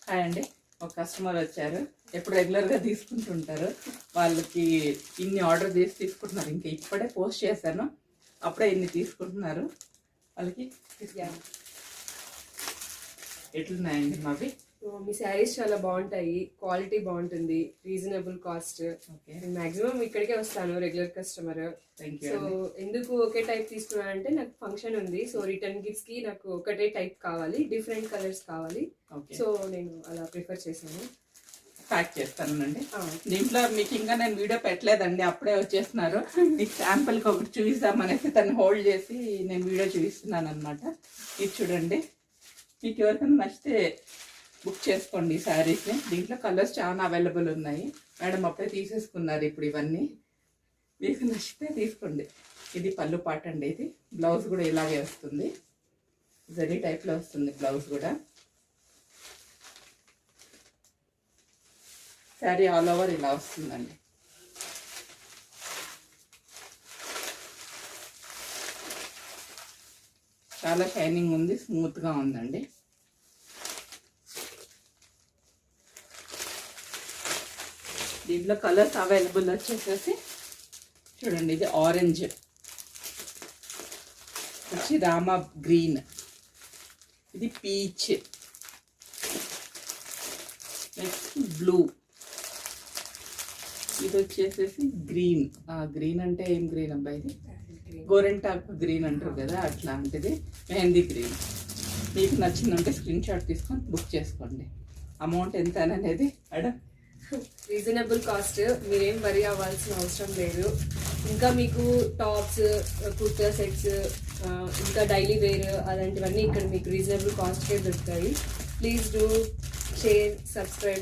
Hi అండి. ఒక customer వచ్చారు, ఎప్పుడు రెగ్యులర్గా తీసుకుంటుంటారు. వాళ్ళకి ఇన్ని ఆర్డర్ చేసి తీసుకుంటున్నారు. ఇంకా ఇప్పుడే పోస్ట్ చేశాను, అప్పుడే ఇన్ని తీసుకుంటున్నారు. వాళ్ళకి ఎట్లున్నాయండి మావి? మీ శారీస్ చాలా బాగుంటాయి, క్వాలిటీ బాగుంటుంది, రీజనబుల్ కాస్ట్. ఓకే, మాక్సిమం ఇక్కడికే వస్తాను, regular customer. Thank you. So ఎందుకు ఒకే టైప్ తీసుకున్నానంటే నాకు ఫంక్షన్ ఉంది. సో రిటర్న్ గిఫ్ట్స్ కి నాకు ఒకటే టైప్ కావాలి, డిఫరెంట్ కలర్స్ కావాలి. ఓకే, సో నేను అలా ప్రిఫర్ చేశాను. ప్యాక్ చేస్తానండి. దీంట్లో మీకు ఇంకా నేను వీడియో పెట్టలేదండి, అప్పుడే వచ్చేస్తున్నారు. మీకు శాంపుల్కి ఒకటి చూపిస్తామనేసి తను హోల్డ్ చేసి నేను వీడియో చూపిస్తున్నాను అనమాట. ఇది చూడండి, మీకు ఎవరికైనా నచ్చితే బుక్ చేసుకోండి ఈ శారీస్ని. దీంట్లో కలర్స్ చాలా అవైలబుల్ ఉన్నాయి. మేడం అప్పుడే తీసేసుకున్నారు ఇప్పుడు ఇవన్నీ. మీకు నచ్చితే తీసుకోండి. ఇది పళ్ళు పాట అండి. ఇది బ్లౌజ్ కూడా ఇలాగే వస్తుంది, జరీ టైప్లో వస్తుంది బ్లౌజ్ కూడా. శారీ ఆల్ ఓవర్ ఇలా వస్తుందండి. చాలా షైనింగ్ ఉంది, స్మూత్గా ఉందండి. దీంట్లో కలర్స్ అవైలబుల్ వచ్చేసేసి చూడండి, ఇది ఆరెంజ్ వచ్చి రామా గ్రీన్, ఇది పీచ్, నెక్స్ట్ బ్లూ, ఇది వచ్చేసేసి గ్రీన్. గ్రీన్ అంటే ఏం గ్రీన్ అబ్బా? ఇది గోరెంటాకు గ్రీన్ అంటారు కదా, అట్లాంటిది మెహందీ గ్రీన్. మీకు నచ్చిందంటే స్క్రీన్ షాట్ తీసుకొని బుక్ చేసుకోండి. అమౌంట్ ఎంత అనేది మేడం? రీజనబుల్ కాస్ట్, మీరేం వరీ అవ్వాల్సిన అవసరం లేదు. ఇంకా మీకు టాప్స్, కుర్తా సెట్స్, ఇంకా డైలీ వేర్ అలాంటివన్నీ ఇక్కడ మీకు రీజనబుల్ కాస్ట్కే దొరుకుతాయి. Please do share, subscribe